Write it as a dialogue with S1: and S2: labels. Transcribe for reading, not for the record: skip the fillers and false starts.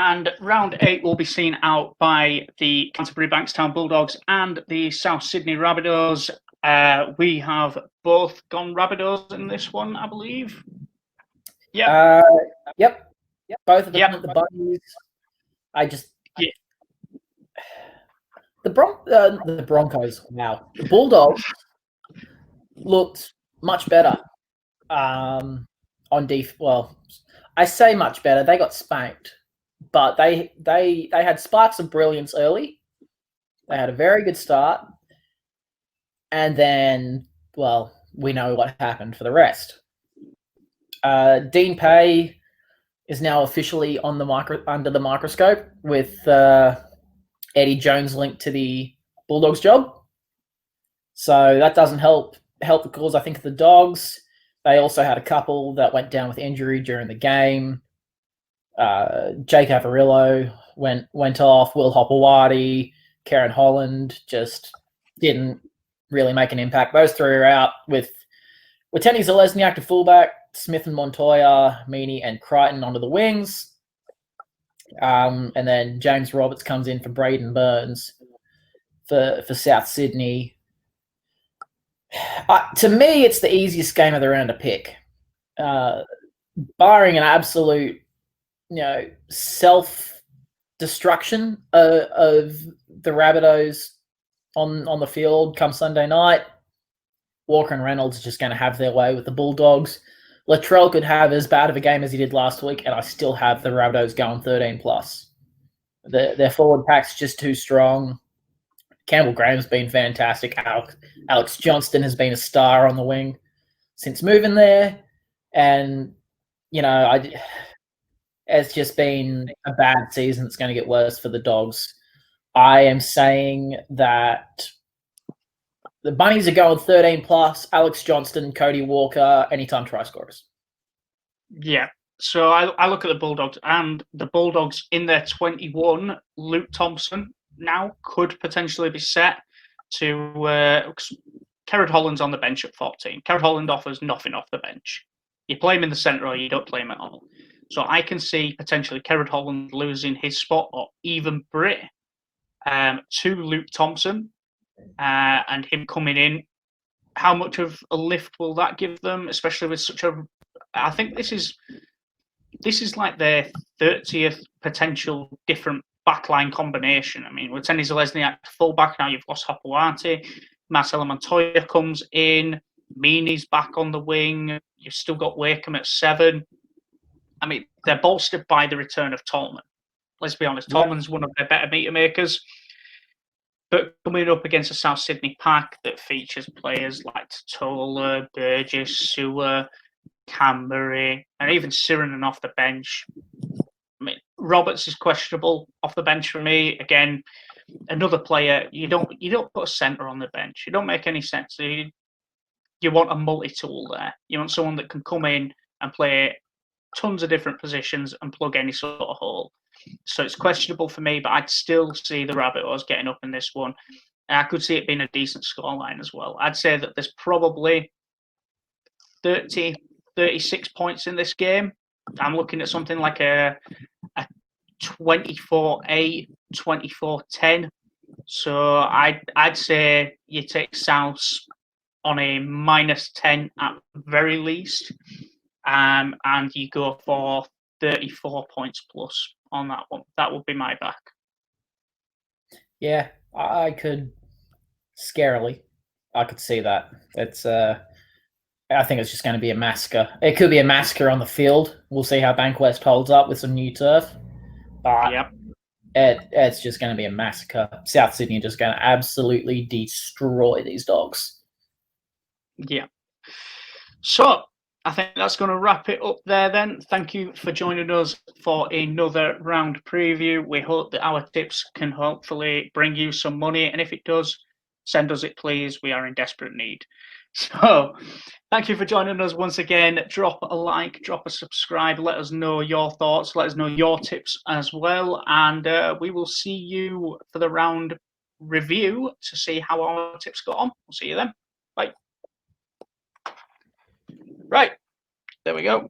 S1: And round 8 will be seen out by the Canterbury Bankstown Bulldogs and the South Sydney Rabbitohs. We have both gone Rabbitohs in this one, I believe.
S2: Yep. Both of them. The Bunnies. The Broncos. Wow. The Bulldogs looked much better on defense. Well, I say much better. They got spanked, but they had sparks of brilliance early. They had a very good start, and then, well, we know what happened for the rest. Dean Pay is now officially on under the microscope with Eddie Jones linked to the Bulldogs job. So that doesn't help the cause, I think, of the Dogs. They also had a couple that went down with injury during the game. Jake Avarillo went off. Will Hopewadi, Karen Holland just didn't really make an impact. Those three are out with Tenny Zalesniak to fullback, Smith and Montoya, Meaney and Crichton onto the wings. And then James Roberts comes in for Braden Burns for South Sydney. To me, it's the easiest game of the round to pick. Barring an absolute, self-destruction of the Rabbitohs on the field come Sunday night, Walker and Reynolds are just going to have their way with the Bulldogs. Latrell could have as bad of a game as he did last week, and I still have the Rabbitohs going 13+. Their forward pack's just too strong. Campbell Graham's been fantastic. Alex Johnston has been a star on the wing since moving there. And, it's just been a bad season. It's going to get worse for the Dogs. I am saying that the Bunnies are going 13+. Alex Johnston, Cody Walker, anytime try scorers.
S1: Yeah. So I look at the Bulldogs, and the Bulldogs in their 21, Luke Thompson now could potentially be set to Kerrod Holland's on the bench at 14. Kerrod Holland offers nothing off the bench. You play him in the centre or you don't play him at all. So I can see potentially Kerrod Holland losing his spot, or even Britt, to Luke Thompson, and him coming in. How much of a lift will that give them, especially with such a... I think this is like their 30th potential different backline combination. I mean, with Tenny Zalesniak fullback, now you've lost Hopewadi. Marcelo Montoya comes in. Meaney's back on the wing. You've still got Wakeham at 7. I mean, they're bolstered by the return of Tolman. Let's be honest, Tolman's one of their better meter makers. But coming up against a South Sydney pack that features players like Totola, Burgess, Sewer, Canberry, and even Sirenen off the bench. I mean, Roberts is questionable off the bench for me. Again, another player, you don't put a centre on the bench. It don't make any sense. You want a multi-tool there. You want someone that can come in and play tons of different positions and plug any sort of hole. So it's questionable for me, but I'd still see the Rabbitohs getting up in this one. And I could see it being a decent scoreline as well. I'd say that there's probably 36 points in this game. I'm looking at something like a 24-8, 24-10. So I'd say you take South on a -10 at very least, and you go for 34 points plus on that one. That would be my back.
S2: Yeah, I could scarily. I could see that. It's I think it's just going to be a massacre. It could be a massacre on the field. We'll see how Bankwest holds up with some new turf. But
S1: yep.
S2: It's just going to be a massacre. South Sydney are just going to absolutely destroy these Dogs.
S1: Yeah. So I think that's going to wrap it up there then. Thank you for joining us for another round preview. We hope that our tips can hopefully bring you some money. And if it does, send us it, please. We are in desperate need. So thank you for joining us once again. Drop a like, drop a subscribe. Let us know your thoughts. Let us know your tips as well. And we will see you for the round review to see how our tips got on. We'll see you then. Bye. Right. There we go.